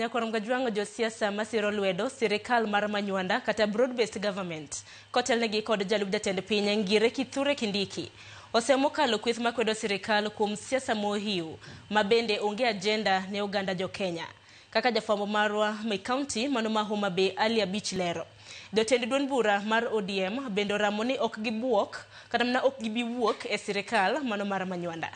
Nyakoronga juango jo siasa masiro lwedo sirikal mar Manywanda kata broad-based government kotelnegi kod jalub jatend piny Ngire Kithure Kindiki osemo kalo kweth makwedo sirikal kuom siasa mohiu mabende onge agenda ne oganda jo Kenya kaka jafwambo marwa Mai County mano ma Homa Bay Ali Abich lero. Jotend duond bura mar ODM bendo ramoni ok gibuok kata mna ok gibiwuok e sirikal mano mar Manywanda.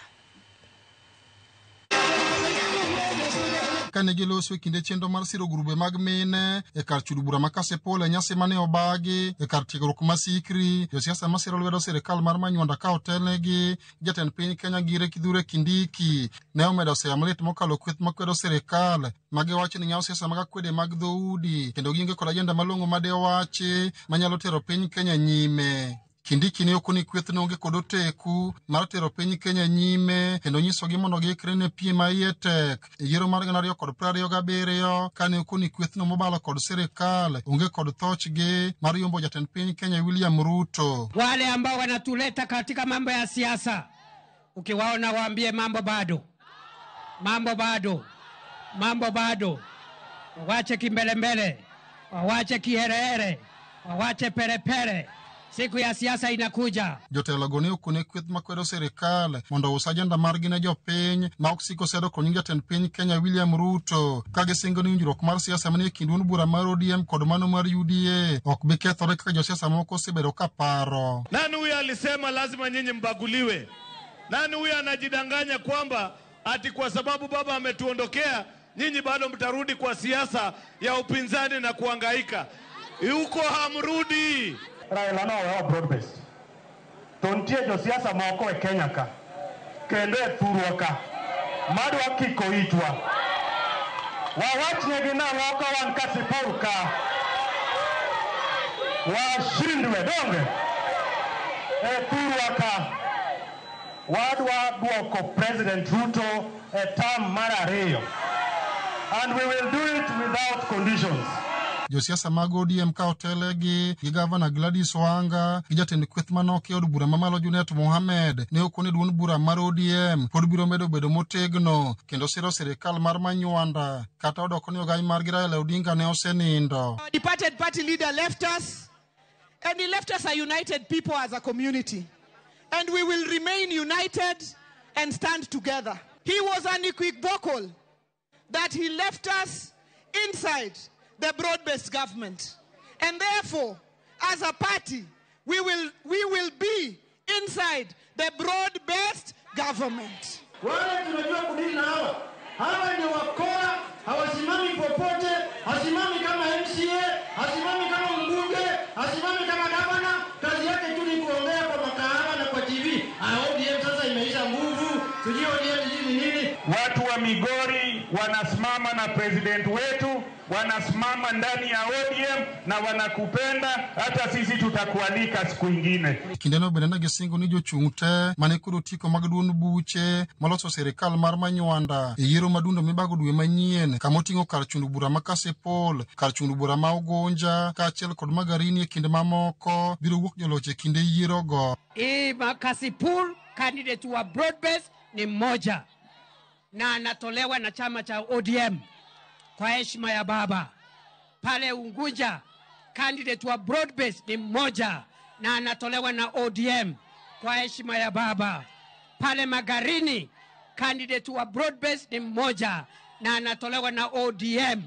Kane giloso kinde chenro mar siro grube mag mine e kar chudo bura makasepol e nyasi mane obagi e kar tiegruok masikri josiasa masiro lwedo sirikal mar Manywanda ka otelnegi jatend piny Kenya Ngire Kithure Kindiki ne omedo siamlit mokalo kweth makwedo sirikal magiwacho ni nyao siasa mag akwede mag dhoudi kendo ginge kod ajenda malongo made wachi manyalo tero piny Kenya nyime. Kindiki ne okoni kweth nonge kod oteku mar tero piny Kenya nyime kendo nyisogi mondo giikre ne piem maietek e yiero mar 2027 kane okoni kweth no mobalo kod sirikal onge kod thochgi mar yombo jatend piny Kenya William Ruto. Wale ambao wanatuleta katika mambo ya siasa ukiwaona waambie mambo bado wawache kimbelembele, wawache kiherehere, wawache perepere. Siku ya siasa inakuja. Jotelo gone okone kweth makwedo sirikal mondo us ajenda margi ne jopiny ma ok siko sedo kod nying jatend piny Kenya William Ruto ka gisingo ni winjruok mar siasa manie kind duond bura mar ODM kod mano mar UDA ok bi kethore kaka josiasa moko osebedo ka paro. Nani huyu alisema lazima nyinyi mbaguliwe? Nani huyu anajidanganya kwamba ati kwa sababu baba ametuondokea nyinyi bado mtarudi kwa siasa ya upinzani na kuhangaika? Yuko hamrudi. Raila no wa broad-based. Tontie jo siasa moko e Kenya ka. Kendo e thurwa ka. Madwa kiko itwa. Wawachne gina waka wan kasipur ka. Washindwe donge. E thurwa ka. Wadwa duoko President Ruto e term mar ariyo. And we will do it without conditions. Josiasa mag ODM ka otelegi gi Gavana Gladys Wanga gi jatend kweth manok e od bura mamalo Junet Mohamed ne okone duond bura mar ODM pod biro medo bedo motegno kendo siro sirikal mar Manywanda kata odoko ni ogany mar Raila Odinga ne osenindo. Our departed party leader left us, and he left us a united people as a community, and we will remain united and stand together. He was unequivocal that he left us inside the broad-based government, and therefore as a party we will be inside the broad-based government. Wale tunajua kudili na hawa ni wakora, hawasimami popote, hasimami kama MCA, hasimami kama mbunge, hasimami kama gavana, kazi yake tu ni kuongea kwa makahawa na kwa TV. ODM sasa imeisha nguvu, tujue ODM ni nini. Watu wa Migori wanasimama na president wetu, wanasimama ndani ya ODM na wanakupenda, hata sisi tutakualika siku nyingine. Kindeno benena gisingo ni jochungte mane kuro tiko mag duond buche maloso sirikal mar Manywanda e yiero madundo mibago dwe manyien kamotingo kar chundo bura makasepol, kar chundo bura ma Ugonja kaachiel kod Magarini e kinde mamoko biro wuok joloche kinde yiero go. Makasipul candidate wa broad-based ni mmoja na anatolewa na chama cha ODM kwa heshima ya baba. Pale Unguja candidate wa broad-based ni mmoja na anatolewa na ODM kwa heshima ya baba. Pale Magarini candidate wa broad-based ni mmoja na anatolewa na ODM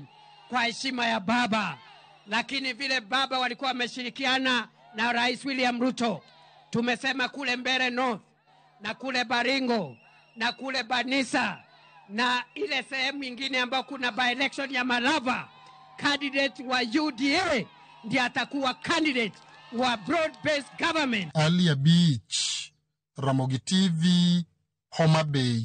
kwa heshima ya baba. Lakini vile baba walikuwa wameshirikiana na Rais William Ruto, tumesema kule Mbeere North na kule Baringo na kule Banisa na ile sehemu nyingine ambayo kuna by-election ya Malava, candidate wa UDA ndiye atakuwa candidate wa broad-based government. Ali Abich, Ramogi TV, Homa Bay.